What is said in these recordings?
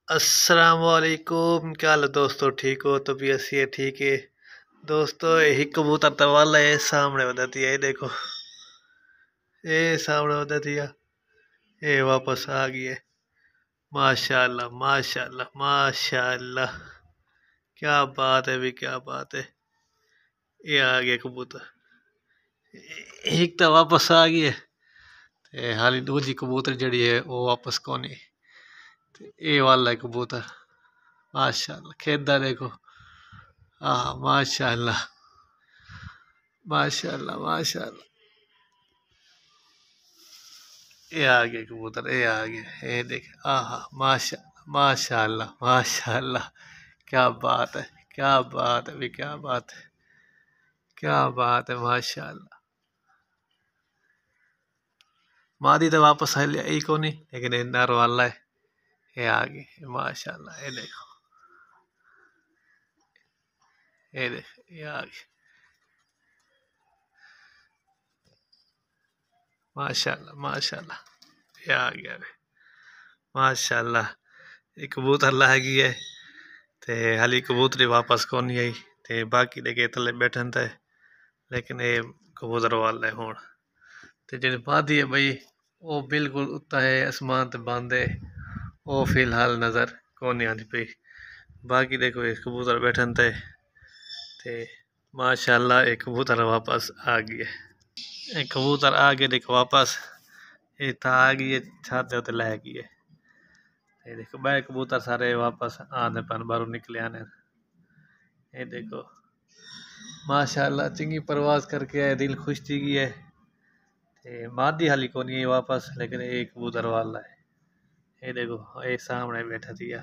अस्सलामुअलैकुम। क्या हाल है दोस्तों, ठीक हो? तबीयत सी है ठीक है दोस्तों। यही कबूतर तवाला है सामने बदती है, ये देखो ये सामने बदती है, ये वापस आ गई है। माशाल्लाह माशाल्लाह माशाल्लाह, क्या बात है भी, क्या बात है। ये आ गया कबूतर, एक तो वापस आ गई है ते हाली दूजी कबूतर जड़ी है वो वापस कोनी। ये वाला है कबूतर, माशाल्लाह खेदा देखो। हाँ माशाल्लाह माशाल्लाह माशाल्लाह। ये आ गए कबूतर, ये आ गए, ये देख। आहा माशाल्लाह माशाल्लाह माशाल्लाह, क्या बात है, क्या बात है भी, क्या बात है, क्या बात है माशाल्लाह। मादी तो वापस आई को नहीं, लेकिन ये नर वाला है, ये आ गई माशाल्लाह। ये देखो, ये देख, ये आ गई माशाल्लाह माशाल्लाह। ये आ गया माशाल्लाह। ये कबूतर ला गई है ते हाली कबूतरी वापस को नहीं आई ते बाकी देखे थले बैठन थे, लेकिन ये कबूतर वाला है हुण। ते जेह्ड़ी मादी है बई वो बिल्कुल उत्ता है आसमान ते बांदे, वो फिलहाल नज़र कौन नहीं आती पई। बाकी देखो ये कबूतर बैठन ते माशाल्लाह एक कबूतर वापस आ गई है। एक कबूतर आ गए देखो वापस, ये था आ गई है छाते होते लै गई है। ये देखो बाय कबूतर सारे वापस आने पर बाहरों निकले आने। ये देखो माशाल्लाह चंगी परवाज करके आए, दिल खुश थी गई है। ते मादी हाली को नहीं है वापस, लेकिन एक कबूतर वाला है। ये देखो ये सामने बैठा दिया।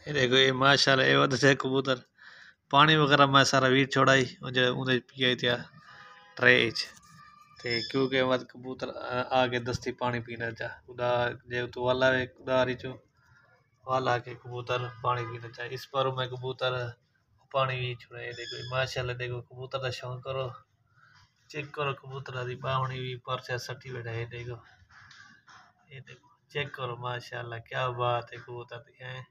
ये देखो ये माशाल्लाह ये वध से कबूतर पानी वगैरह मैं सारा वीर छोड़ाई मुझे उन्हें पिया था ट्रे ते, क्योंकि मत कबूतर आगे दस्ती पानी पीना चाह खुदा जे तो वाला है खुदा रिचो वाला के कबूतर पानी पीना चाह। इस पर मैं कबूतर पानी भी छोड़ा। ये देखो माशाल्लाह, देखो कबूतर का शौक करो, चेक करो कबूतर की बावनी भी पर से सटी बैठा है। ये देखो चेक करो माशाल्लाह, क्या बात है कबूतर दी है।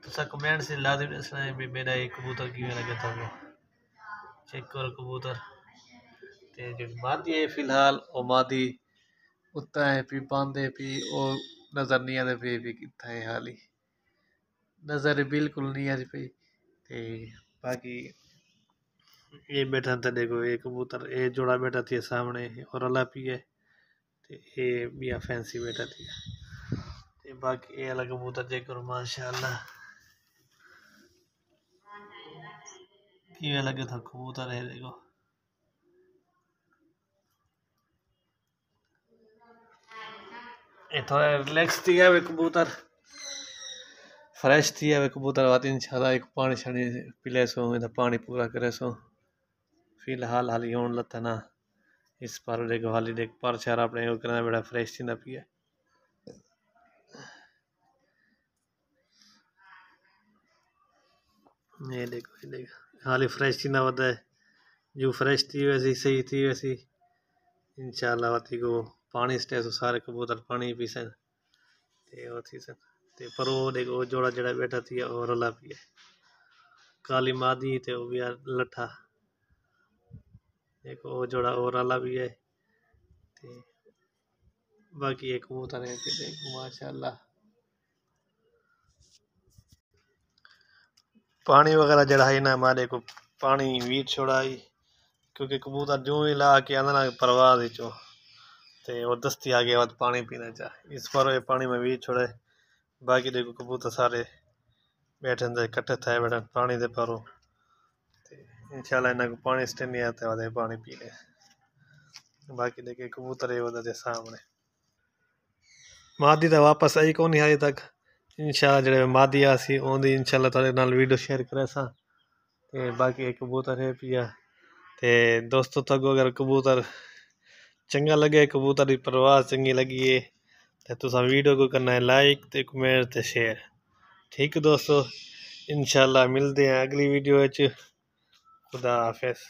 तुसा कमेंट से लाजमी दसना है भी मेरा ये कबूतर किवें लगे तुहानू। चेक करो कबूतर ते जो मादी है फिलहाल वो मादी उत्ता है पी पांदे पी वो नजर नहीं आते पे भी किथा है हाली नजर बिल्कुल नहीं आ रही पई। ते बाकी ये बैठा था देखो ये कबूतर ये जोड़ा बैठा थी सामने और अला पी है ते ये बिया फैंसी बैठा थी। ते बाकी ये अलग कबूतर चेक करो माशाल्लाह, किवें लगे था कबूतर है देखो। ये थोड़ा रिलैक्स थी है वे कबूतर, फ्रेश थी है वे कबूतर बात इंशाल्लाह एक पानी शानी पिले सो इधर पानी पूरा करे सो। फिलहाल हाली होने लता ना इस पर देखो हाली देख पर चार अपने वो करना बड़ा फ्रेश थी ना पिए। ये देखो हाली फ्रेश थी ना वदा है, जो फ्रेश थी वैसी सही थी वैसी इंशाल्लाह वाती को पानी स्टे तो सारे कबूतर पानी पी सन ते वो थी सन। ते पर वो देखो जोड़ा जड़ा बैठा थी और अला पिए काली मादी ते वो भी लठा देखो वो जोड़ा और अला भी है। ते बाकी एक कबूतर है कि देखो माशाल्लाह पानी वगैरह जड़ाई ना हमारे को पानी वीर छोड़ाई, क्योंकि कबूतर जो ही ला के आंदा ना परवाज चो ते वो दस्ती आगे बाद पानी पीना चाह इस पर पानी में वीर छोड़े। बाकी देखो कबूतर सारे बैठे थे इकट्ठे थे बैठे पानी दे परो इंशाल्लाह इन्हें को पानी स्टे नहीं आते वादे पानी पीने। बाकी देखे कबूतर ये वजह सामने मादी तो वापस आई कौन अजे तक। इंशाल्लाह जेह्ड़े मादी आसी ओंदी इंशाल्लाह थोड़े नाल वीडियो शेयर करे सा। ते बाकी एक कबूतर है पिया ते दोस्तों तक अगर कबूतर चंगा लगे कबूतर की परवाज चंगी लगी है तो तुसा वीडियो को करना है लाइक ते कमेंट ते शेयर। ठीक है दोस्तों, इंशाल्लाह मिलते हैं अगली वीडियो। खुदा हाफिज।